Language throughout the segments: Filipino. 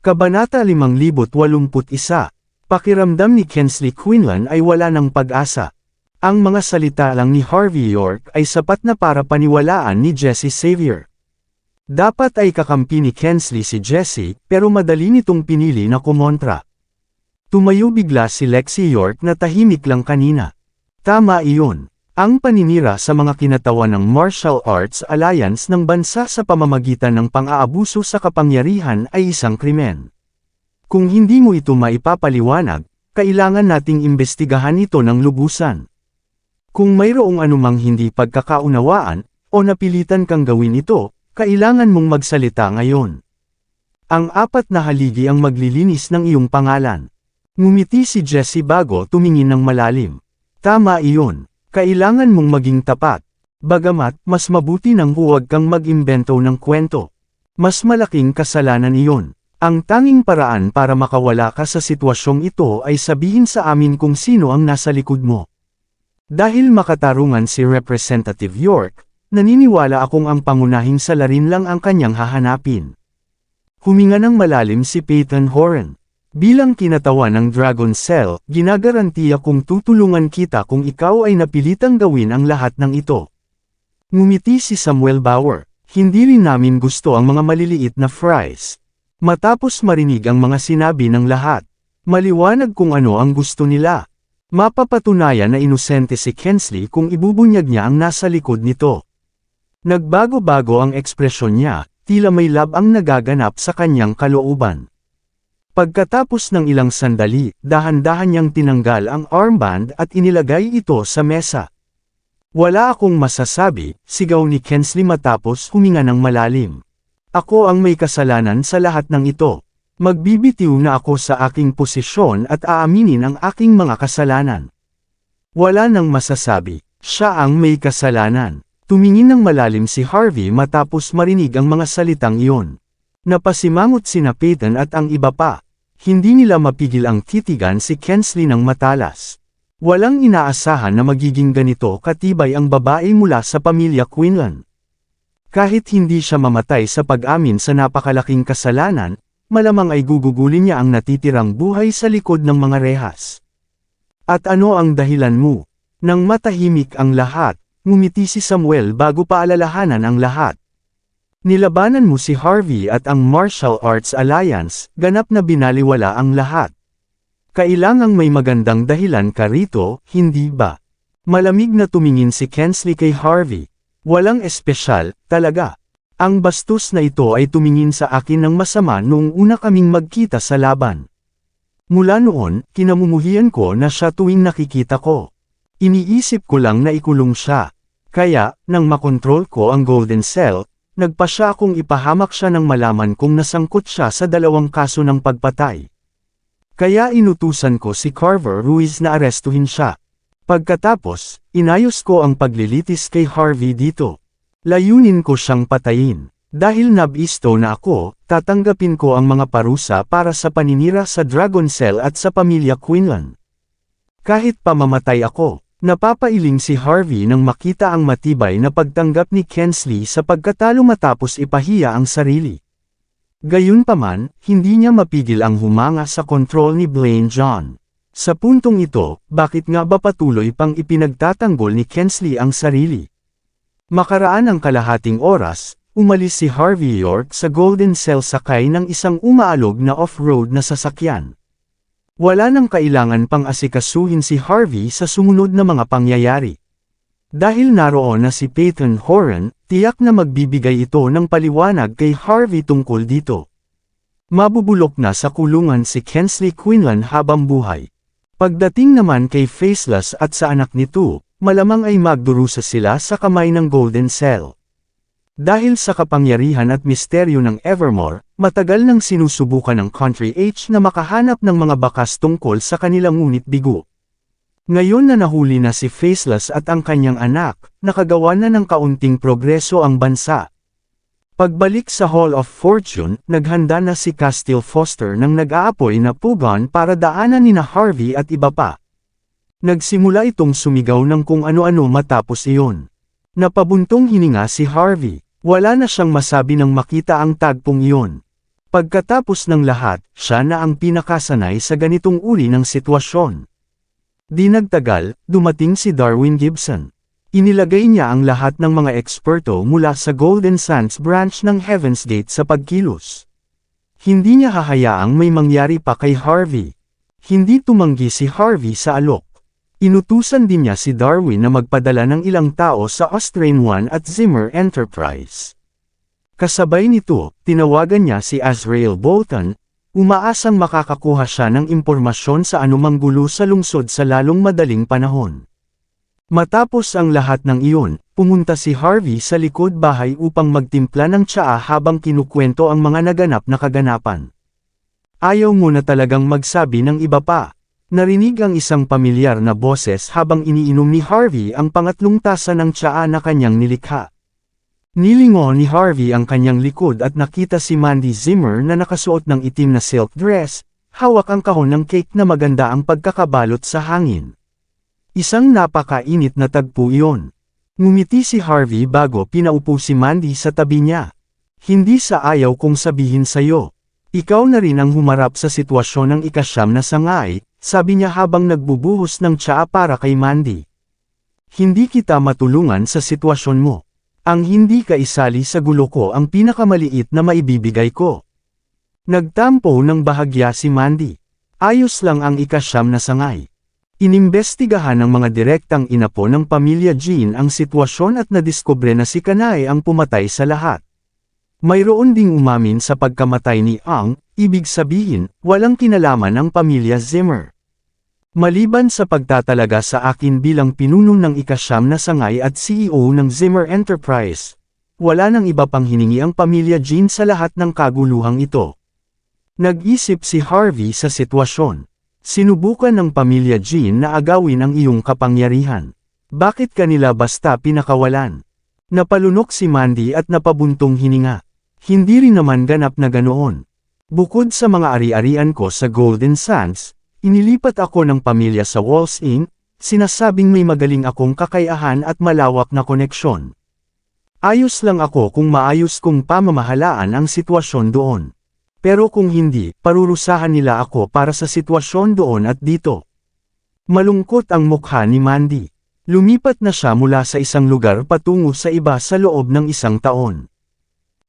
Kabanata 5081. Pakiramdam ni Kingsley Quinlan ay wala ng pag-asa. Ang mga salita lang ni Harvey York ay sapat na para paniwalaan ni Jesse Xavier. Dapat ay kakampi ni Kingsley si Jesse, pero madali nitong pinili na kumontra. Tumayo bigla si Lexi York na tahimik lang kanina. Tama iyon. Ang paninira sa mga kinatawan ng Martial Arts Alliance ng bansa sa pamamagitan ng pang-aabuso sa kapangyarihan ay isang krimen. Kung hindi mo ito maipapaliwanag, kailangan nating imbestigahan ito ng lubusan. Kung mayroong anumang hindi pagkakaunawaan, o napilitan kang gawin ito, kailangan mong magsalita ngayon. Ang 4 na haligi ang maglilinis ng iyong pangalan. Ngumiti si Jesse bago tumingin ng malalim. Tama iyon. Kailangan mong maging tapat. Bagamat, mas mabuti nang huwag kang mag-imbento ng kwento. Mas malaking kasalanan iyon. Ang tanging paraan para makawala ka sa sitwasyong ito ay sabihin sa amin kung sino ang nasa likod mo. Dahil makatarungan si Representative York, naniniwala akong ang pangunahing salarin lang ang kanyang hahanapin. Huminga ng malalim si Peyton Horan. Bilang kinatawan ng Dragon Cell, ginagarantiya kong tutulungan kita kung ikaw ay napilitang gawin ang lahat ng ito. Ngumiti si Samuel Bauer. Hindi rin namin gusto ang mga maliliit na fries. Matapos marinig ang mga sinabi ng lahat, maliwanag kung ano ang gusto nila. Mapapatunayan na inosente si Kingsley kung ibubunyag niya ang nasa likod nito. Nagbago-bago ang ekspresyon niya, tila may lab ang nagaganap sa kanyang kalooban. Pagkatapos ng ilang sandali, dahan-dahan niyang tinanggal ang armband at inilagay ito sa mesa. Wala akong masasabi, sigaw ni Kingsley matapos huminga ng malalim. Ako ang may kasalanan sa lahat ng ito. Magbibitiw na ako sa aking posisyon at aaminin ang aking mga kasalanan. Wala nang masasabi, siya ang may kasalanan. Tumingin ng malalim si Harvey matapos marinig ang mga salitang iyon. Napasimangot sina Peyton at ang iba pa. Hindi nila mapigil ang titigan si Kingsley ng matalas. Walang inaasahan na magiging ganito katibay ang babae mula sa pamilya Quinlan. Kahit hindi siya mamatay sa pag-amin sa napakalaking kasalanan, malamang ay gugugulin niya ang natitirang buhay sa likod ng mga rehas. At ano ang dahilan mo? Nang matahimik ang lahat, ngumiti si Samuel bago paalalahanan ang lahat. Nilabanan mo si Harvey at ang Martial Arts Alliance, ganap na binaliwala ang lahat. Kailangang may magandang dahilan ka rito, hindi ba? Malamig na tumingin si Kingsley kay Harvey. Walang espesyal, talaga. Ang bastos na ito ay tumingin sa akin ng masama noong una kaming magkita sa laban. Mula noon, kinamumuhian ko na siya tuwing nakikita ko. Iniisip ko lang na ikulong siya. Kaya, nang makontrol ko ang Golden Cell, nagpa siya akong ipahamak siya nang malaman kong nasangkot siya sa 2 kaso ng pagpatay. Kaya inutusan ko si Carver Ruiz na arestuhin siya. Pagkatapos, inayos ko ang paglilitis kay Harvey dito. Layunin ko siyang patayin. Dahil nabisto na ako, tatanggapin ko ang mga parusa para sa paninira sa Dragon Cell at sa pamilya Quinlan. Kahit pamamatay ako, napapailing si Harvey nang makita ang matibay na pagtanggap ni Kingsley sa pagkatalo matapos ipahiya ang sarili. Gayunpaman, hindi niya mapigil ang humanga sa kontrol ni Blaine John. Sa puntong ito, bakit nga ba patuloy pang ipinagtatanggol ni Kingsley ang sarili? Makaraan ang kalahating oras, umalis si Harvey York sa Golden Cell sakay ng isang umaalog na off-road na sasakyan. Wala nang kailangan pang asikasuhin si Harvey sa sumunod na mga pangyayari. Dahil naroon na si Peyton Horan, tiyak na magbibigay ito ng paliwanag kay Harvey tungkol dito. Mabubulok na sa kulungan si Kingsley Quinlan habang buhay. Pagdating naman kay Faceless at sa anak nito, malamang ay magdurusa sila sa kamay ng Golden Cell. Dahil sa kapangyarihan at misteryo ng Evermore, matagal nang sinusubukan ng Country H na makahanap ng mga bakas tungkol sa kanilang ngunit bigo. Ngayon na nahuli na si Faceless at ang kanyang anak, nakagawa na ng kaunting progreso ang bansa. Pagbalik sa Hall of Fortune, naghanda na si Castile Foster ng nag-aapoy na pugon para daanan nina Harvey at iba pa. Nagsimula itong sumigaw ng kung ano-ano matapos iyon. Napabuntong hininga si Harvey. Wala na siyang masabi nang makita ang tagpong iyon. Pagkatapos ng lahat, siya na ang pinakasanay sa ganitong uri ng sitwasyon. Di nagtagal, dumating si Darwin Gibson. Inilagay niya ang lahat ng mga eksperto mula sa Golden Sands branch ng Heaven's Gate sa pagkilos. Hindi niya hahayaang may mangyari pa kay Harvey. Hindi tumanggi si Harvey sa alok. Inutusan din niya si Darwin na magpadala ng ilang tao sa Austrian One at Zimmer Enterprise. Kasabay nito, tinawagan niya si Azrael Bolton, umaasang makakakuha siya ng impormasyon sa anumang gulo sa lungsod sa lalong madaling panahon. Matapos ang lahat ng iyon, pumunta si Harvey sa likod bahay upang magtimpla ng tsaa habang kinukwento ang mga naganap na kaganapan. Ayaw mo na talagang magsabi ng iba pa. Narinig ang isang pamilyar na boses habang iniinom ni Harvey ang pangatlong tasa ng tsaa na kanyang nilikha. Nilingon ni Harvey ang kanyang likod at nakita si Mandy Zimmer na nakasuot ng itim na silk dress, hawak ang kahon ng cake na maganda ang pagkakabalot sa hangin. Isang napakainit na tagpo iyon. Ngumiti si Harvey bago pinaupo si Mandy sa tabi niya. Hindi sa ayaw kong sabihin sa'yo. Ikaw na rin ang humarap sa sitwasyon ng ikasyam na sangay, sabi niya habang nagbubuhos ng tsaa para kay Mandy. Hindi kita matulungan sa sitwasyon mo. Ang hindi ka isali sa gulo ko ang pinakamaliit na maibibigay ko. Nagtampo ng bahagya si Mandy. Ayos lang ang ikasyam na sangay. Inimbestigahan ng mga direktang inapo ng pamilya Jean ang sitwasyon at nadiskubre na si Kanai ang pumatay sa lahat. Mayroon ding umamin sa pagkamatay ni Ang, ibig sabihin, walang kinalaman ang pamilya Zimmer. Maliban sa pagtatalaga sa akin bilang pinuno ng ikasyam na sangay at CEO ng Zimmer Enterprise, wala nang iba pang hiningi ang pamilya Jean sa lahat ng kaguluhang ito. Nag-isip si Harvey sa sitwasyon. Sinubukan ng pamilya Jean na agawin ang iyong kapangyarihan. Bakit kanila basta pinakawalan? Napalunok si Mandy at napabuntong hininga. Hindi rin naman ganap na ganoon. Bukod sa mga ari-arian ko sa Golden Sands, inilipat ako ng pamilya sa Walls Inc., sinasabing may magaling akong kakayahan at malawak na koneksyon. Ayos lang ako kung maayos kong pamamahalaan ang sitwasyon doon. Pero kung hindi, parurusahan nila ako para sa sitwasyon doon at dito. Malungkot ang mukha ni Mandy. Lumipat na siya mula sa isang lugar patungo sa iba sa loob ng isang taon.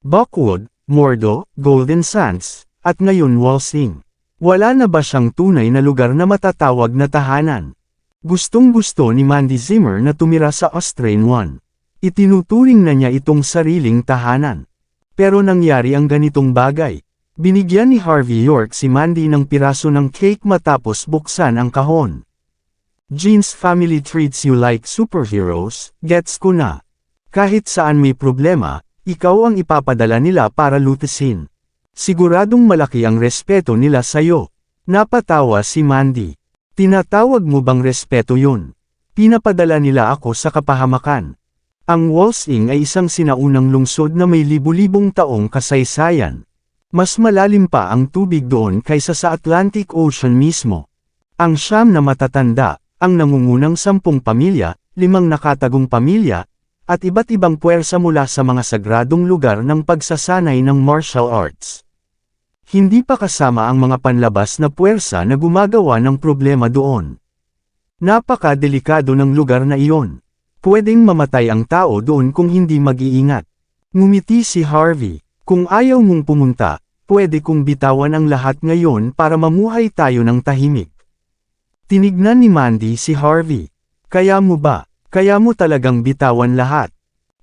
Buckwood, Mordo, Golden Sands, at ngayon Walsing. Wala na ba siyang tunay na lugar na matatawag na tahanan? Gustong-gusto ni Mandy Zimmer na tumira sa Austrian One. Itinuturing na niya itong sariling tahanan. Pero nangyari ang ganitong bagay. Binigyan ni Harvey York si Mandy ng piraso ng cake matapos buksan ang kahon. Jean's family treats you like superheroes, gets ko na. Kahit saan may problema, ikaw ang ipapadala nila para lutasin. Siguradong malaki ang respeto nila sa'yo. Napatawa si Mandy. Tinatawag mo bang respeto yun? Pinapadala nila ako sa kapahamakan. Ang Walsing ay isang sinaunang lungsod na may libu-libong taong kasaysayan. Mas malalim pa ang tubig doon kaysa sa Atlantic Ocean mismo. Ang siyam na matatanda, ang nangungunang 10 pamilya, 5 nakatagong pamilya, at iba't ibang puwersa mula sa mga sagradong lugar ng pagsasanay ng martial arts. Hindi pa kasama ang mga panlabas na puwersa na gumagawa ng problema doon. Napaka-delikado ng lugar na iyon. Pwedeng mamatay ang tao doon kung hindi mag-iingat. Ngumiti si Harvey. Kung ayaw mong pumunta, pwede kong bitawan ang lahat ngayon para mamuhay tayo ng tahimik. Tinignan ni Mandy si Harvey. Kaya mo ba? Kaya mo talagang bitawan lahat?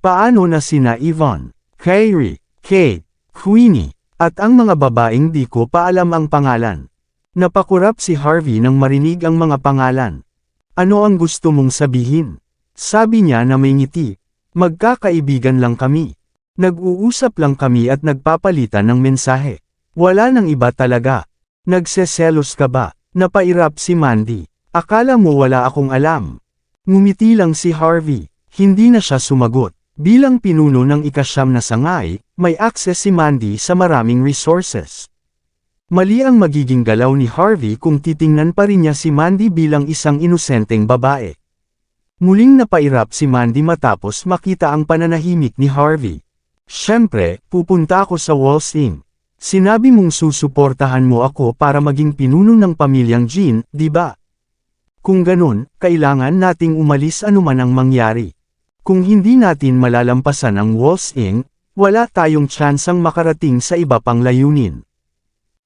Paano na sina Yvonne, Kyrie, Kate, Queenie, at ang mga babaeng di ko pa alam ang pangalan? Napakurap si Harvey nang marinig ang mga pangalan. Ano ang gusto mong sabihin? Sabi niya na may ngiti. Magkakaibigan lang kami. Nag-uusap lang kami at nagpapalitan ng mensahe. Wala nang iba talaga. Nagseselos ka ba? Napairap si Mandy. Akala mo wala akong alam. Ngumiti lang si Harvey. Hindi na siya sumagot. Bilang pinuno ng ikasyam na sangay, may access si Mandy sa maraming resources. Mali ang magiging galaw ni Harvey kung titingnan pa rin niya si Mandy bilang isang inosenteng babae. Muling napairap si Mandy matapos makita ang pananahimik ni Harvey. Siyempre, pupunta ako sa Walls Inc. Sinabi mong susuportahan mo ako para maging pinuno ng pamilyang Jin, di ba? Kung ganun, kailangan nating umalis anuman ang mangyari. Kung hindi natin malalampasan ang Walls Ing, wala tayong tsansang makarating sa iba pang layunin.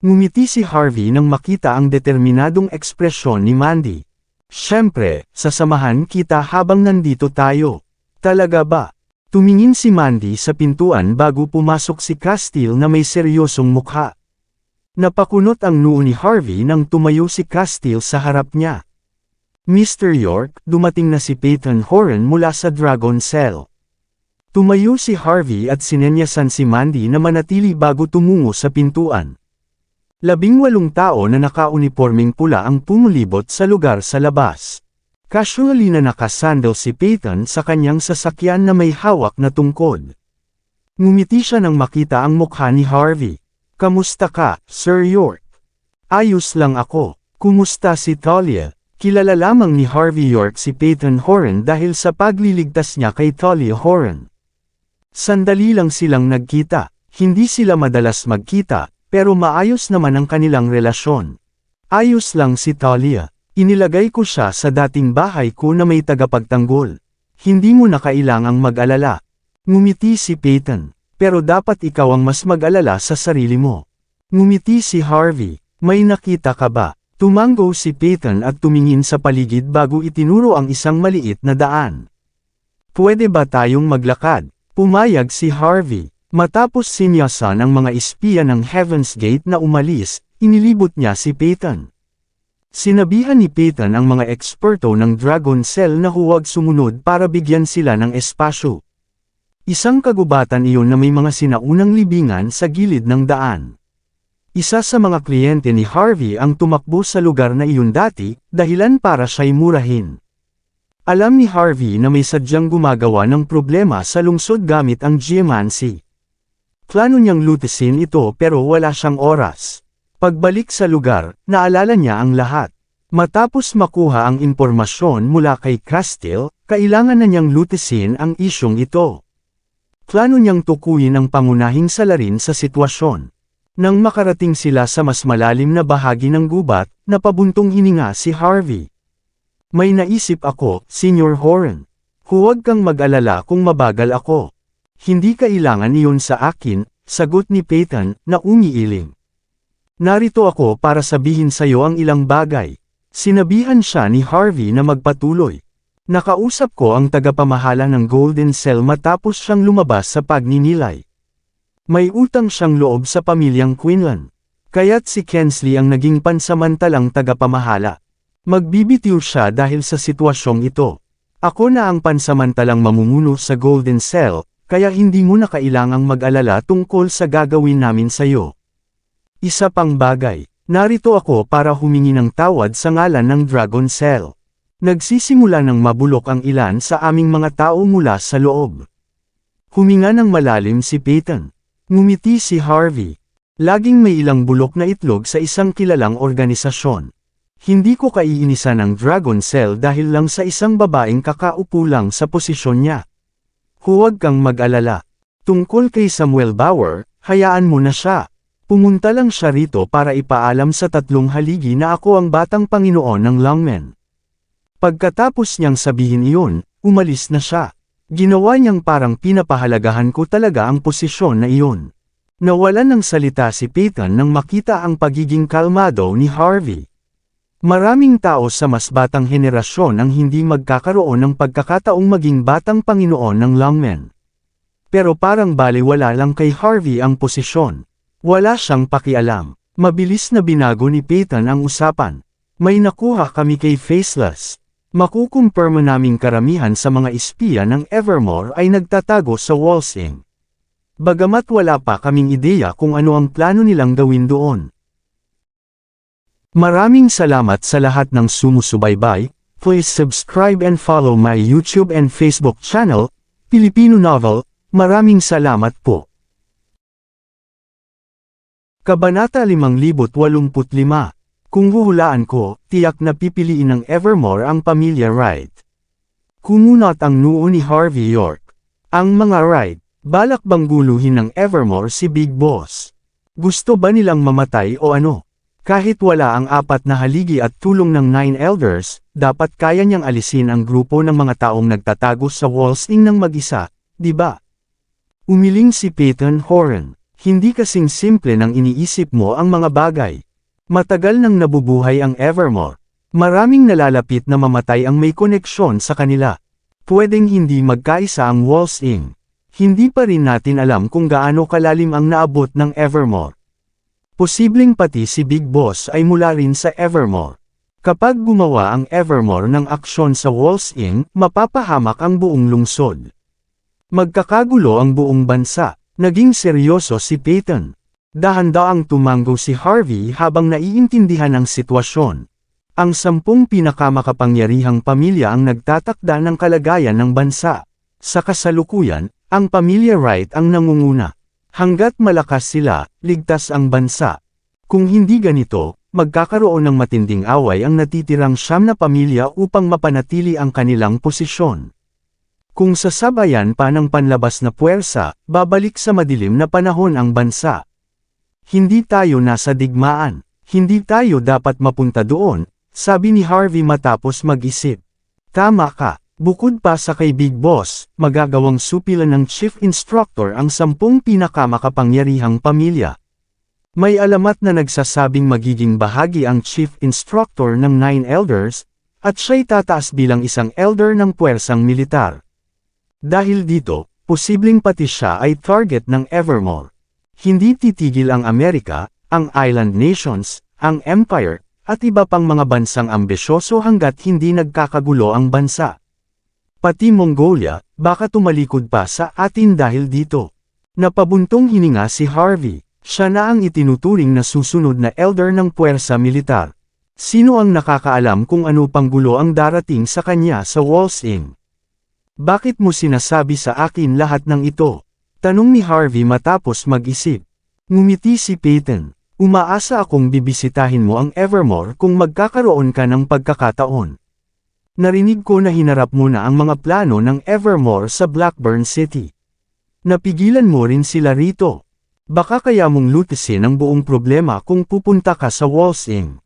Ngumiti si Harvey nang makita ang determinadong ekspresyon ni Mandy. Siyempre, sasamahan kita habang nandito tayo. Talaga ba? Tumingin si Mandy sa pintuan bago pumasok si Castile na may seryosong mukha. Napakunot ang noo ni Harvey nang tumayo si Castile sa harap niya. Mr. York, dumating na si Peyton Horan mula sa Dragon Cell. Tumayo si Harvey at sinenyasan si Mandy na manatili bago tumungo sa pintuan. 18 tao na nakaunipormeng pula ang pumulibot sa lugar sa labas. Casually na nakasandal si Peyton sa kanyang sasakyan na may hawak na tungkod. Ngumiti siya nang makita ang mukha ni Harvey. Kamusta ka, Sir York? Ayos lang ako. Kumusta si Talia? Kilala lamang ni Harvey York si Peyton Horan dahil sa pagliligtas niya kay Talia Horan. Sandali lang silang nagkita. Hindi sila madalas magkita, pero maayos naman ang kanilang relasyon. Ayos lang si Talia. Inilagay ko siya sa dating bahay ko na may tagapagtanggol. Hindi mo na kailangang mag-alala. Ngumiti si Peyton. Pero dapat ikaw ang mas mag-alala sa sarili mo. Ngumiti si Harvey. May nakita ka ba? Tumango si Peyton at tumingin sa paligid bago itinuro ang isang maliit na daan. Pwede ba tayong maglakad? Pumayag si Harvey. Matapos sinyasan ang mga espiya ng Heaven's Gate na umalis, inilibot niya si Peyton. Sinabihan ni Peyton ang mga eksperto ng Dragon Cell na huwag sumunod para bigyan sila ng espasyo. Isang kagubatan iyon na may mga sinaunang libingan sa gilid ng daan. Isa sa mga kliyente ni Harvey ang tumakbo sa lugar na iyon dati, dahilan para siya'y murahin. Alam ni Harvey na may sadyang gumagawa ng problema sa lungsod gamit ang geomancy. Plano niyang lutasin ito pero wala siyang oras. Pagbalik sa lugar, naalala niya ang lahat. Matapos makuha ang impormasyon mula kay Castile, kailangan na niyang lutasin ang isyong ito. Plano niyang tukuyin ang pangunahing salarin sa sitwasyon. Nang makarating sila sa mas malalim na bahagi ng gubat, napabuntong hininga si Harvey. May naisip ako, Sr. Horan. Huwag kang mag-alala kung mabagal ako. Hindi kailangan iyon sa akin, sagot ni Peyton, na umiiling. Narito ako para sabihin sa iyo ang ilang bagay. Sinabihan siya ni Harvey na magpatuloy. Nakausap ko ang tagapamahala ng Golden Cell matapos siyang lumabas sa pagninilay. May utang siyang loob sa pamilyang Quinlan. Kaya't si Kensley ang naging pansamantalang tagapamahala. Magbibitiw siya dahil sa sitwasyong ito. Ako na ang pansamantalang mamumuno sa Golden Cell, kaya hindi mo na kailangang mag-alala tungkol sa gagawin namin sa iyo. Isa pang bagay, narito ako para humingi ng tawad sa ngalan ng Dragon Cell. Nagsisimula ng mabulok ang ilan sa aming mga tao mula sa loob. Huminga ng malalim si Peyton. Ngumiti si Harvey. Laging may ilang bulok na itlog sa isang kilalang organisasyon. Hindi ko kaiinisan ang Dragon Cell dahil lang sa isang babaeng kakaupo lang sa posisyon niya. Huwag kang mag-alala. Tungkol kay Samuel Bauer, hayaan mo na siya. Pumunta lang siya rito para ipaalam sa 3 haligi na ako ang batang Panginoon ng Longmen. Pagkatapos niyang sabihin iyon, umalis na siya. Ginawa niyang parang pinapahalagahan ko talaga ang posisyon na iyon. Nawalan ng salita si Peyton nang makita ang pagiging kalmado ni Harvey. Maraming tao sa mas batang henerasyon ang hindi magkakaroon ng pagkakataong maging batang Panginoon ng Longmen. Pero parang balewala lang kay Harvey ang posisyon. Wala siyang pakialam. Mabilis na binago ni Peyton ang usapan. May nakuha kami kay Faceless. Makukumpirma naming karamihan sa mga espiya ng Evermore ay nagtatago sa Walsing. Bagamat wala pa kaming ideya kung ano ang plano nilang gawin doon. Maraming salamat sa lahat ng sumusubaybay. Please subscribe and follow my YouTube and Facebook channel, Filipino Novel. Maraming salamat po. Kabanata 5085. Kung huhulaan ko, tiyak na pipiliin ng Evermore ang pamilya Wright. Kumunot ang noo ni Harvey York. Ang mga Wright, balak bang guluhin ng Evermore si Big Boss? Gusto ba nilang mamatay o ano? Kahit wala ang 4 na haligi at tulong ng 9 elders, dapat kaya niyang alisin ang grupo ng mga taong nagtatago sa Walls Inn ng mag-isa, di ba? Umiling si Peyton Horan. Hindi kasing simple nang iniisip mo ang mga bagay. Matagal nang nabubuhay ang Evermore. Maraming nalalapit na mamatay ang may koneksyon sa kanila. Pwedeng hindi magkaisa ang Walls Inn. Hindi pa rin natin alam kung gaano kalalim ang naabot ng Evermore. Posibleng pati si Big Boss ay mula rin sa Evermore. Kapag gumawa ang Evermore ng aksyon sa Walls Inn, mapapahamak ang buong lungsod. Magkakagulo ang buong bansa. Naging seryoso si Peyton. Dahan-daang tumango si Harvey habang naiintindihan ang sitwasyon. Ang 10 pinakamakapangyarihang pamilya ang nagtatakda ng kalagayan ng bansa. Sa kasalukuyan, ang pamilya Wright ang nangunguna. Hanggat malakas sila, ligtas ang bansa. Kung hindi ganito, magkakaroon ng matinding away ang natitirang 9 na pamilya upang mapanatili ang kanilang posisyon. Kung sasabayan pa ng panlabas na puwersa, babalik sa madilim na panahon ang bansa. Hindi tayo nasa digmaan. Hindi tayo dapat mapunta doon, sabi ni Harvey matapos mag-isip. Tama ka. Bukod pa sa kay Big Boss, magagawang supilan ng Chief Instructor ang 10 pinakamakapangyarihang pamilya. May alamat na nagsasabing magiging bahagi ang Chief Instructor ng 9 Elders, at siya'y tataas bilang isang elder ng puwersang militar. Dahil dito, posibleng pati siya ay target ng Evermore. Hindi titigil ang Amerika, ang Island Nations, ang Empire, at iba pang mga bansang ambisyoso hanggat hindi nagkakagulo ang bansa. Pati Mongolia, baka tumalikod pa sa atin dahil dito. Napabuntong hininga si Harvey. Siya na ang itinuturing na susunod na elder ng puwersa militar. Sino ang nakakaalam kung ano pang gulo ang darating sa kanya sa Walls Inn? Bakit mo sinasabi sa akin lahat ng ito? Tanong ni Harvey matapos mag-isip. Ngumiti si Peyton. Umaasa akong bibisitahin mo ang Evermore kung magkakaroon ka ng pagkakataon. Narinig ko na hinarap mo na ang mga plano ng Evermore sa Blackburn City. Napigilan mo rin sila rito. Baka kaya mong lutisin ang buong problema kung pupunta ka sa Walls Inn.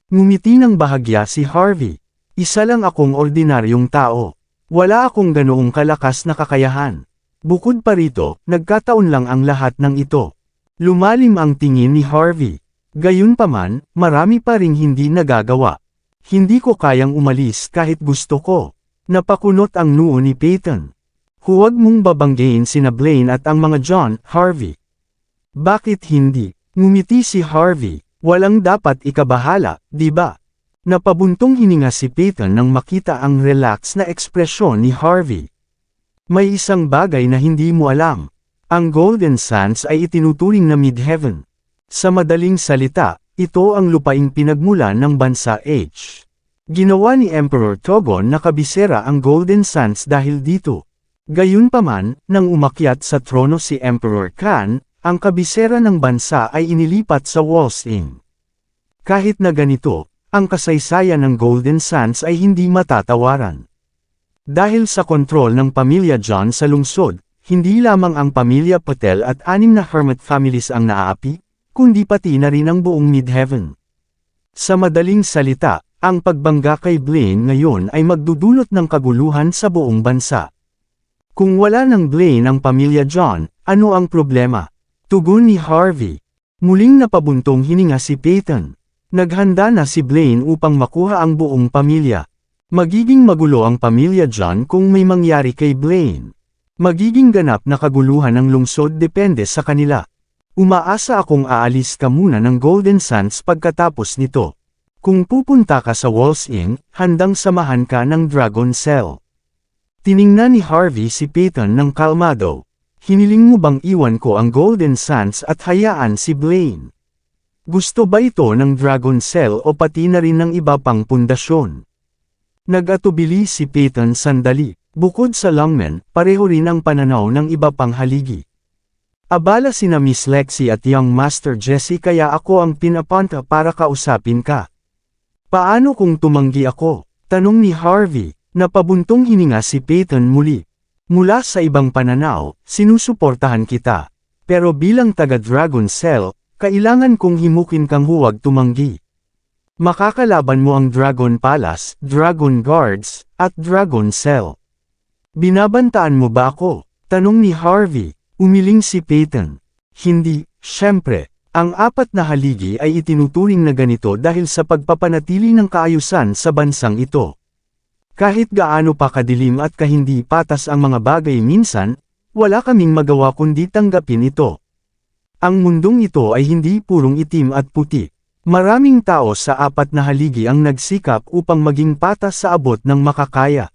Ngumiti ng bahagya si Harvey. Isa lang akong ordinaryong tao. Wala akong ganoong kalakas na kakayahan. Bukod pa rito, nagkataon lang ang lahat ng ito. Lumalim ang tingin ni Harvey. Gayunpaman, marami pa ring hindi nagagawa. Hindi ko kayang umalis kahit gusto ko. Napakunot ang noo ni Peyton. Huwag mong babanggain sina Blaine at ang mga John, Harvey. Bakit hindi? Ngumiti si Harvey. Walang dapat ikabahala, di ba? Napabuntong hininga si Peyton nang makita ang relax na ekspresyon ni Harvey. May isang bagay na hindi mo alam. Ang Golden Sands ay itinuturing na Midheaven. Sa madaling salita, ito ang lupaing pinagmulan ng bansa H. Ginawa ni Emperor Togon na kabisera ang Golden Sands dahil dito. Gayunpaman, nang umakyat sa trono si Emperor Khan, ang kabisera ng bansa ay inilipat sa Walls Inn. Kahit na ganito, ang kasaysayan ng Golden Sands ay hindi matatawaran. Dahil sa kontrol ng pamilya John sa lungsod, hindi lamang ang pamilya Patel at 6 na hermit families ang naaapi, kundi pati na rin ang buong Midheaven. Sa madaling salita, ang pagbangga kay Blaine ngayon ay magdudulot ng kaguluhan sa buong bansa. Kung wala ng Blaine ang pamilya John, ano ang problema? Tugon ni Harvey. Muling napabuntong hininga si Peyton. Naghanda na si Blaine upang makuha ang buong pamilya. Magiging magulo ang pamilya John kung may mangyari kay Blaine. Magiging ganap na kaguluhan ng lungsod depende sa kanila. Umaasa akong aalis ka muna ng Golden Sands pagkatapos nito. Kung pupunta ka sa Walls Inn, handang samahan ka ng Dragon Cell. Tiningnan ni Harvey si Peyton ng kalmado. Hiniling mo bang iwan ko ang Golden Sands at hayaan si Blaine? Gusto ba ito ng Dragon Cell o pati na rin ng iba pang pundasyon? Nag-atubili si Peyton sandali. Bukod sa lungmen, pareho rin ang pananaw ng iba pang haligi. Abala sina Miss Lexi at Young Master Jesse kaya ako ang pinapunta para kausapin ka. Paano kung tumanggi ako? Tanong ni Harvey. Napabuntong hininga si Peyton muli. Mula sa ibang pananaw, sinusuportahan kita. Pero bilang taga-Dragon Cell, kailangan kong himukin kang huwag tumanggi. Makakalaban mo ang Dragon Palace, Dragon Guards, at Dragon Cell. Binabantaan mo ba ako? Tanong ni Harvey. Umiling si Peyton. Hindi, syempre. Ang 4 na haligi ay itinuturing na ganito dahil sa pagpapanatili ng kaayusan sa bansang ito. Kahit gaano pa kadilim at kahindi patas ang mga bagay minsan, wala kaming magawa kundi tanggapin ito. Ang mundong ito ay hindi purong itim at puti. Maraming tao sa 4 na haligi ang nagsikap upang maging patas sa abot ng makakaya.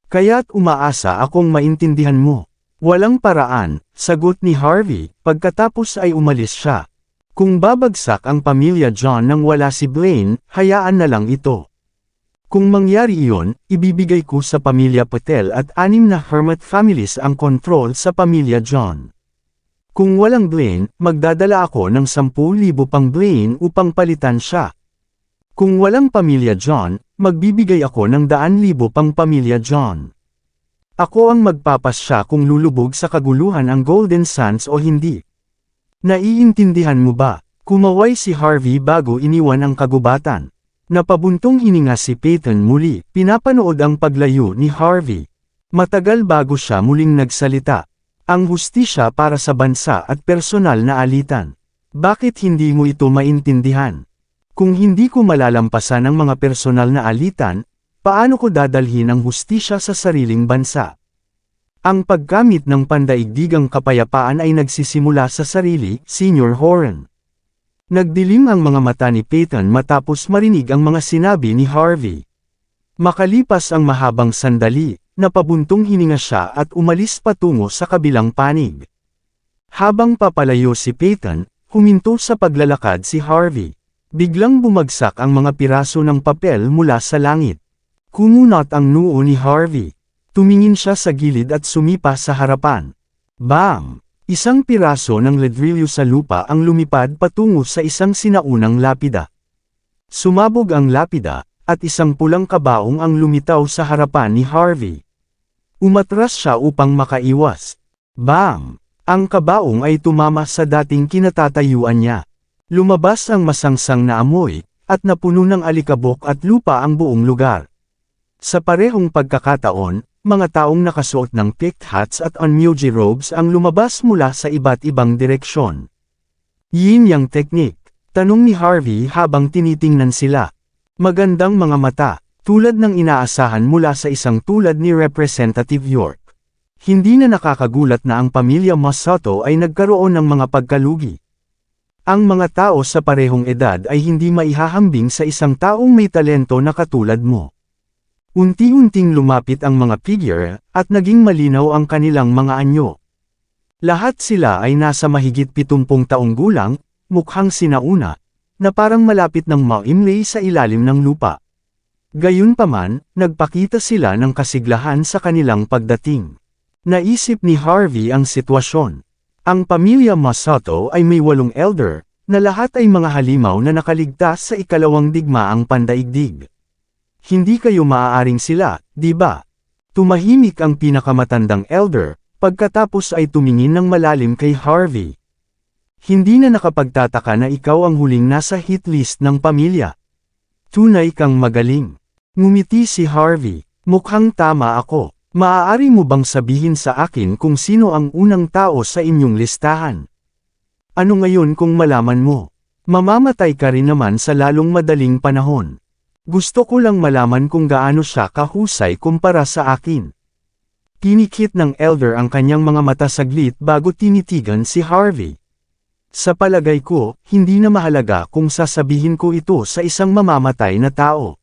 Kaya't umaasa akong maintindihan mo. Walang paraan, sagot ni Harvey, pagkatapos ay umalis siya. Kung babagsak ang pamilya John nang wala si Blaine, hayaan na lang ito. Kung mangyari iyon, ibibigay ko sa pamilya Patel at 6 na hermit families ang kontrol sa pamilya John. Kung walang Blaine, magdadala ako ng 10,000 pang Blaine upang palitan siya. Kung walang pamilya John, magbibigay ako ng 100,000 pang pamilya John. Ako ang magpapasya kung lulubog sa kaguluhan ang Golden Sands o hindi. Naiintindihan mo ba? Kumaway si Harvey bago iniwan ang kagubatan. Napabuntong hininga si Peyton muli, pinapanood ang paglayo ni Harvey. Matagal bago siya muling nagsalita. Ang hustisya para sa bansa at personal na alitan. Bakit hindi mo ito maintindihan? Kung hindi ko malalampasan ang mga personal na alitan, paano ko dadalhin ang hustisya sa sariling bansa? Ang paggamit ng pandaigdigang kapayapaan ay nagsisimula sa sarili, Senior Horan. Nagdilim ang mga mata ni Peyton matapos marinig ang mga sinabi ni Harvey. Makalipas ang mahabang sandali, napabuntong hininga siya at umalis patungo sa kabilang panig. Habang papalayo si Peyton, huminto sa paglalakad si Harvey. Biglang bumagsak ang mga piraso ng papel mula sa langit. Kumunat ang noo ni Harvey. Tumingin siya sa gilid at sumipa sa harapan. Bam! Isang piraso ng ladrilyo sa lupa ang lumipad patungo sa isang sinaunang lapida. Sumabog ang lapida, at isang pulang kabaong ang lumitaw sa harapan ni Harvey. Umatras siya upang makaiwas. Bam! Ang kabaong ay tumama sa dating kinatatayuan niya. Lumabas ang masangsang na amoy, at napuno ng alikabok at lupa ang buong lugar. Sa parehong pagkakataon, mga taong nakasuot ng picked hats at onmyoji robes ang lumabas mula sa iba't ibang direksyon. Yin-yang technique, tanong ni Harvey habang tinitingnan sila. Magandang mga mata, tulad ng inaasahan mula sa isang tulad ni Representative York. Hindi na nakakagulat na ang pamilya Masato ay nagkaroon ng mga pagkalugi. Ang mga tao sa parehong edad ay hindi maihahambing sa isang taong may talento na katulad mo. Unti-unting lumapit ang mga figure, at naging malinaw ang kanilang mga anyo. Lahat sila ay nasa mahigit 70 taong gulang, mukhang sinauna, na parang malapit ng maimlay sa ilalim ng lupa. Gayunpaman, nagpakita sila ng kasiglahan sa kanilang pagdating. Naisip ni Harvey ang sitwasyon. Ang pamilya Masato ay may 8 elder, na lahat ay mga halimaw na nakaligtas sa ikalawang digmaang pandaigdig. Hindi kayo maaaring sila, di ba? Tumahimik ang pinakamatandang elder, pagkatapos ay tumingin ng malalim kay Harvey. Hindi na nakapagtataka na ikaw ang huling nasa hit list ng pamilya. Tunay kang magaling. Ngumiti si Harvey. Mukhang tama ako. Maaari mo bang sabihin sa akin kung sino ang unang tao sa inyong listahan? Ano ngayon kung malaman mo? Mamamatay ka rin naman sa lalong madaling panahon. Gusto ko lang malaman kung gaano siya kahusay kumpara sa akin. Tinikit ng elder ang kanyang mga mata saglit bago tinitigan si Harvey. Sa palagay ko, hindi na mahalaga kung sasabihin ko ito sa isang mamamatay na tao.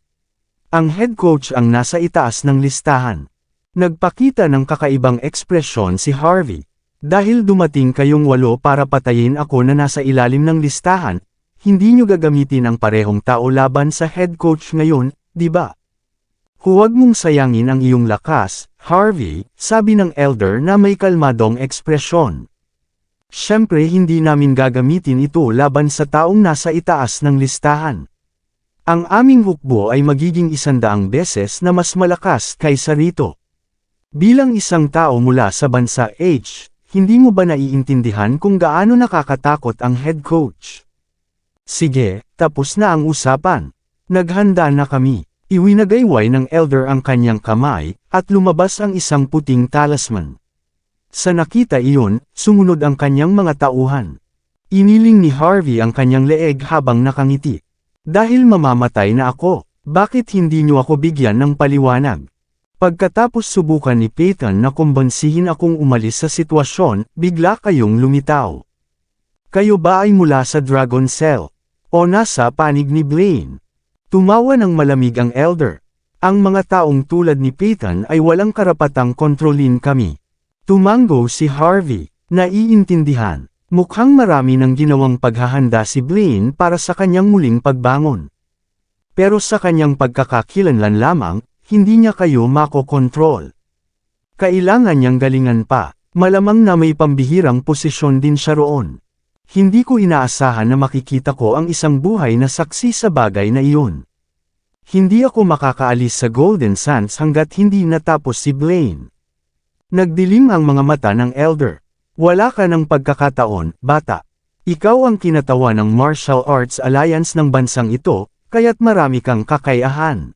Ang head coach ang nasa itaas ng listahan. Nagpakita ng kakaibang ekspresyon si Harvey. Dahil dumating kayong 8 para patayin ako na nasa ilalim ng listahan, hindi nyo gagamitin ang parehong tao laban sa head coach ngayon, di ba? Huwag mong sayangin ang iyong lakas, Harvey, sabi ng elder na may kalmadong ekspresyon. Siyempre hindi namin gagamitin ito laban sa taong nasa itaas ng listahan. Ang aming hukbo ay magiging 100 beses na mas malakas kaysa rito. Bilang isang tao mula sa bansa H, hindi mo ba naiintindihan kung gaano nakakatakot ang head coach? Sige, tapos na ang usapan. Naghanda na kami. Iwinagayway ng elder ang kanyang kamay, at lumabas ang isang puting talisman. Sa nakita iyon, sumunod ang kanyang mga tauhan. Iniling ni Harvey ang kanyang leeg habang nakangiti. Dahil mamamatay na ako, bakit hindi niyo ako bigyan ng paliwanag? Pagkatapos subukan ni Peyton na kumbansihin akong umalis sa sitwasyon, bigla kayong lumitaw. Kayo ba ay mula sa Dragon Cell? O nasa panig ni Blaine? Tumawa ng malamig ang elder. Ang mga taong tulad ni Peyton ay walang karapatang kontrolin kami. Tumango si Harvey. Naiintindihan. Mukhang marami ng ginawang paghahanda si Blaine para sa kanyang muling pagbangon. Pero sa kanyang pagkakakilanlan lamang, hindi niya kayo makokontrol. Kailangan niyang galingan pa, malamang na may pambihirang posisyon din siya roon. Hindi ko inaasahan na makikita ko ang isang buhay na saksi sa bagay na iyon. Hindi ako makakaalis sa Golden Sands hanggat hindi natapos si Blaine. Nagdilim ang mga mata ng elder. Wala ka ng pagkakataon, bata. Ikaw ang kinatawa ng Martial Arts Alliance ng bansang ito, kaya't marami kang kakayahan.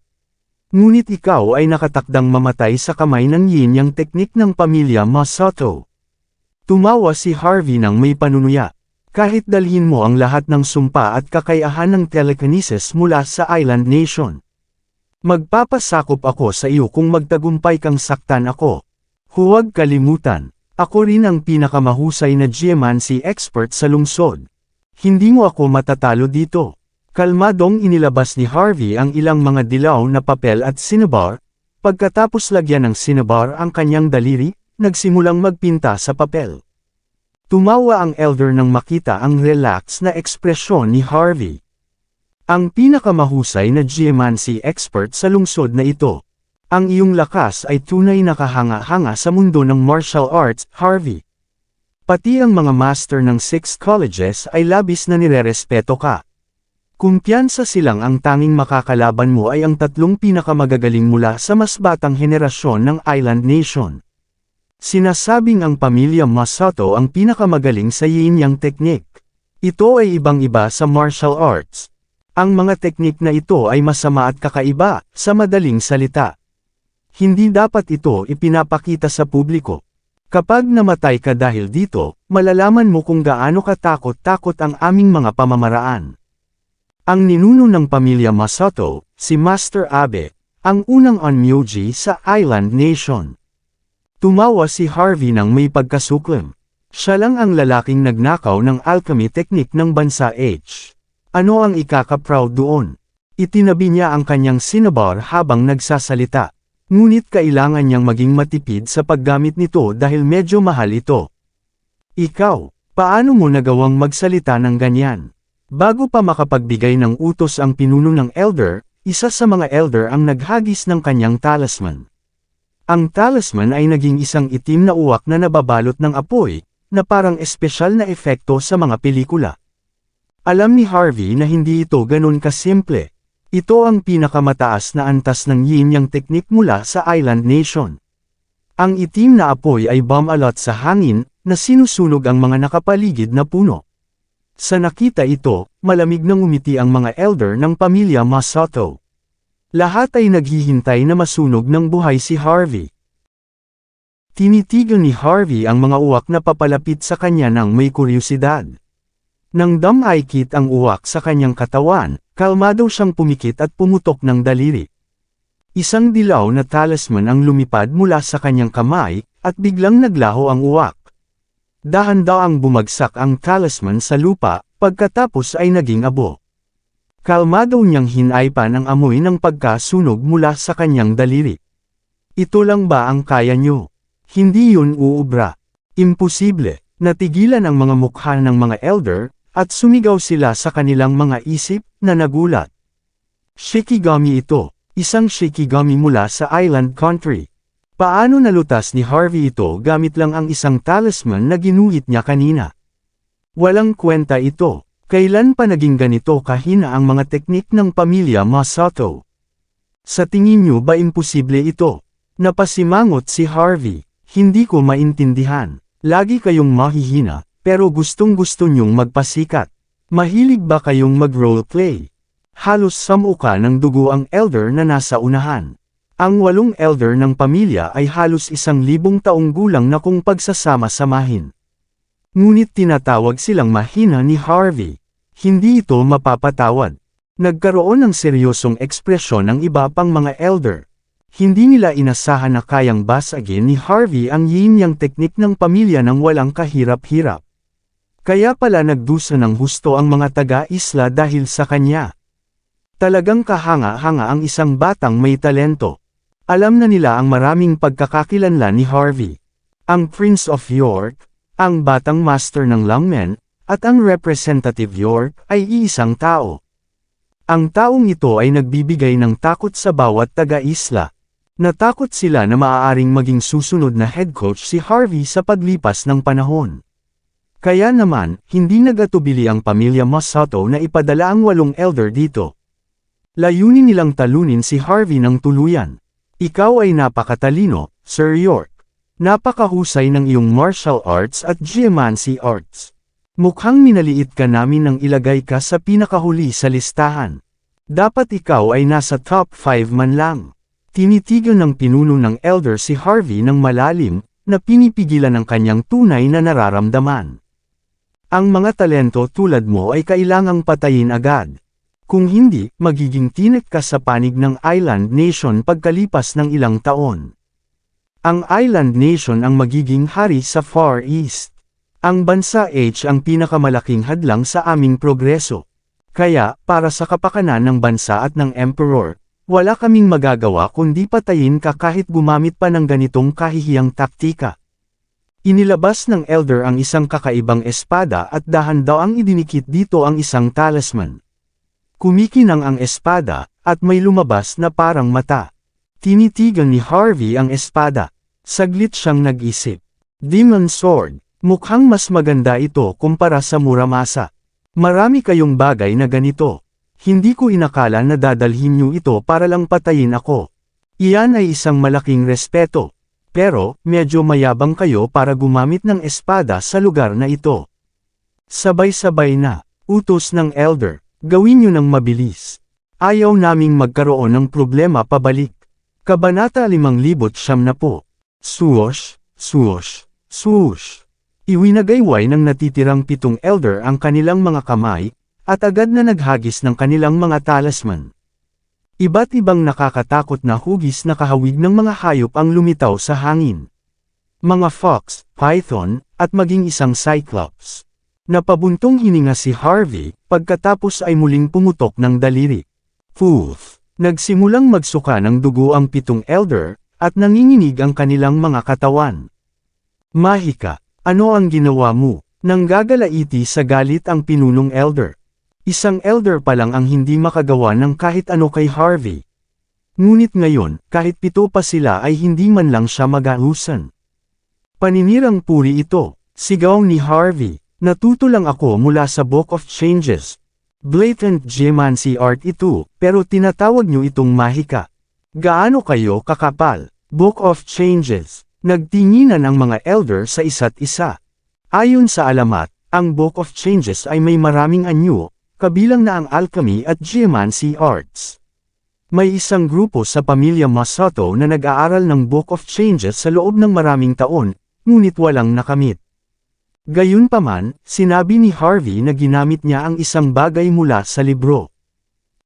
Ngunit ikaw ay nakatakdang mamatay sa kamay ng yin-yang teknik ng pamilya Masato. Tumawa si Harvey ng may panunuya. Kahit dalhin mo ang lahat ng sumpa at kakayahan ng telekinesis mula sa Island Nation. Magpapasakop ako sa iyo kung magtagumpay kang saktan ako. Huwag kalimutan. Ako rin ang pinakamahusay na geomancy expert sa lungsod. Hindi mo ako matatalo dito. Kalmadong inilabas ni Harvey ang ilang mga dilaw na papel at cinnabar. Pagkatapos lagyan ng cinnabar ang kanyang daliri, nagsimulang magpinta sa papel. Tumawa ang elder nang makita ang relax na ekspresyon ni Harvey. Ang pinakamahusay na geomancy expert sa lungsod na ito. Ang iyong lakas ay tunay na kahanga-hanga sa mundo ng martial arts, Harvey. Pati ang mga master ng 6 colleges ay labis na nirerespeto ka. Kumpiyansa silang ang tanging makakalaban mo ay ang 3 pinakamagagaling mula sa mas batang henerasyon ng Island Nation. Sinasabing ang pamilya Masato ang pinakamagaling sa yin-yang teknik. Ito ay ibang-iba sa martial arts. Ang mga teknik na ito ay masama at kakaiba, sa madaling salita. Hindi dapat ito ipinapakita sa publiko. Kapag namatay ka dahil dito, malalaman mo kung gaano katakot-takot ang aming mga pamamaraan. Ang ninuno ng pamilya Masato, si Master Abe, ang unang onmyoji sa Island Nation. Tumawa si Harvey nang may pagkasuklam. Siya lang ang lalaking nagnakaw ng alchemy technique ng bansa H. Ano ang ikaka-proud doon? Itinabi niya ang kanyang cinnabar habang nagsasalita. Ngunit kailangan niyang maging matipid sa paggamit nito dahil medyo mahal ito. Ikaw, paano mo nagawang magsalita ng ganyan? Bago pa makapagbigay ng utos ang pinuno ng elder, isa sa mga elder ang naghagis ng kanyang talisman. Ang talisman ay naging isang itim na uwak na nababalot ng apoy, na parang espesyal na epekto sa mga pelikula. Alam ni Harvey na hindi ito ganun kasimple. Ito ang pinakamataas na antas ng yin-yang teknik mula sa Island Nation. Ang itim na apoy ay bumalot sa hangin, na sinusunog ang mga nakapaligid na puno. Sa nakita ito, malamig nang umiti ang mga elder ng pamilya Masato. Lahat ay naghihintay na masunog ng buhay si Harvey. Tinitigil ni Harvey ang mga uwak na papalapit sa kanya ng may kuryosidad. Nang damaykit ang uwak sa kanyang katawan, kalmado siyang pumikit at pumutok ng daliri. Isang dilaw na talisman ang lumipad mula sa kanyang kamay, at biglang naglaho ang uwak. Dahan-daang bumagsak ang talisman sa lupa, pagkatapos ay naging abo. Kalmado niyang hinaypan ang amoy ng pagkasunog mula sa kanyang daliri. Ito lang ba ang kaya niyo? Hindi yun uubra. Imposible. Natigilan ang mga mukha ng mga elder, at sumigaw sila sa kanilang mga isip, na nagulat. Shikigami ito, isang shikigami mula sa Island Country. Paano nalutas ni Harvey ito gamit lang ang isang talisman na ginuhit niya kanina? Walang kwenta ito. Kailan pa naging ganito kahina ang mga teknik ng pamilya Masato? Sa tingin niyo ba imposible ito? Napasimangot si Harvey. Hindi ko maintindihan. Lagi kayong mahihina, pero gustong-gusto nyong magpasikat. Mahilig ba kayong mag-roleplay? Halos samuka ng dugo ang elder na nasa unahan. Ang 8 elder ng pamilya ay halos 1,000 taong gulang na kung pagsasama-samahin. Ngunit tinatawag silang mahina ni Harvey. Hindi ito mapapatawad. Nagkaroon ng seryosong ekspresyon ng iba pang mga elder. Hindi nila inasahan na kayang basagin ni Harvey ang yin-yang teknik ng pamilya ng walang kahirap-hirap. Kaya pala nagdusa ng husto ang mga taga-isla dahil sa kanya. Talagang kahanga-hanga ang isang batang may talento. Alam na nila ang maraming pagkakakilanlan ni Harvey. Ang Prince of York, ang batang master ng lungmen, at ang Representative York ay iisang tao. Ang taong ito ay nagbibigay ng takot sa bawat taga-isla. Natakot sila na maaaring maging susunod na head coach si Harvey sa paglipas ng panahon. Kaya naman, hindi nagatubili ang pamilya Masato na ipadala ang 8 elder dito. Layunin nilang talunin si Harvey ng tuluyan. Ikaw ay napakatalino, Sir York. Napakahusay ng iyong martial arts at geomancy arts. Mukhang minaliit ka namin nang ilagay ka sa pinakahuli sa listahan. Dapat ikaw ay nasa top 5 man lang. Tinitigan ng pinuno ng elder si Harvey ng malalim, na pinipigilan ang kanyang tunay na nararamdaman. Ang mga talento tulad mo ay kailangang patayin agad. Kung hindi, magiging tinik ka sa panig ng Island Nation pagkalipas ng ilang taon. Ang Island Nation ang magiging hari sa Far East. Ang bansa H ang pinakamalaking hadlang sa aming progreso. Kaya, para sa kapakanan ng bansa at ng Emperor, wala kaming magagawa kundi patayin ka kahit gumamit pa ng ganitong kahihiyang taktika. Inilabas ng elder ang isang kakaibang espada at dahan daw ang idinikit dito ang isang talisman. Kumikinang ang espada, at may lumabas na parang mata. Tinitigan ni Harvey ang espada. Saglit siyang nag-isip. Demon Sword, mukhang mas maganda ito kumpara sa Muramasa. Marami kayong bagay na ganito. Hindi ko inakala na dadalhin niyo ito para lang patayin ako. Iyan ay isang malaking respeto. Pero, medyo mayabang kayo para gumamit ng espada sa lugar na ito. Sabay-sabay na, utos ng elder, gawin niyo ng mabilis. Ayaw naming magkaroon ng problema pabalik. Kabanata 590. Swoosh, swoosh, swoosh. Iwinagayway ng natitirang 7 elder ang kanilang mga kamay, at agad na naghagis ng kanilang mga talisman. Iba't ibang nakakatakot na hugis na kahawig ng mga hayop ang lumitaw sa hangin. Mga fox, python, at maging isang cyclops. Napabuntong hininga si Harvey, pagkatapos ay muling pumutok ng daliri. Poof! Nagsimulang magsuka ng dugo ang 7 elder, at nanginginig ang kanilang mga katawan. Mahika, ano ang ginawa mo? Nanggagalaiti sa galit ang pinunong elder. Isang elder pa lang ang hindi makagawa ng kahit ano kay Harvey. Ngunit ngayon, kahit 7 pa sila ay hindi man lang siya mag-ahusan. Paninirang puri ito, sigaw ni Harvey. Natuto lang ako mula sa Book of Changes. Blatant geomancy art ito, pero tinatawag niyo itong mahika. Gaano kayo kakapal? Book of Changes. Nagtinginan ang mga elder sa isa't isa. Ayon sa alamat, ang Book of Changes ay may maraming anyo, kabilang na ang alchemy at geomancy arts. May isang grupo sa pamilya Masato na nag-aaral ng Book of Changes sa loob ng maraming taon, ngunit walang nakamit. Gayunpaman, sinabi ni Harvey na ginamit niya ang isang bagay mula sa libro.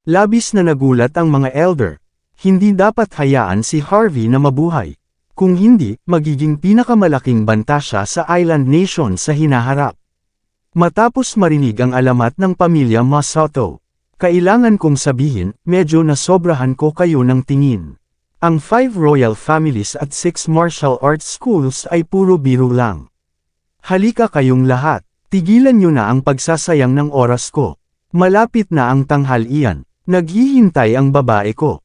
Labis na nagulat ang mga elder. Hindi dapat hayaan si Harvey na mabuhay. Kung hindi, magiging pinakamalaking banta siya sa Island Nation sa hinaharap. Matapos marinig ang alamat ng pamilya Masato, kailangan kong sabihin, medyo nasobrahan ko kayo ng tingin. Ang 5 royal families at 6 martial arts schools ay puro biro lang. Halika kayong lahat, tigilan nyo na ang pagsasayang ng oras ko. Malapit na ang tanghalian, naghihintay ang babae ko.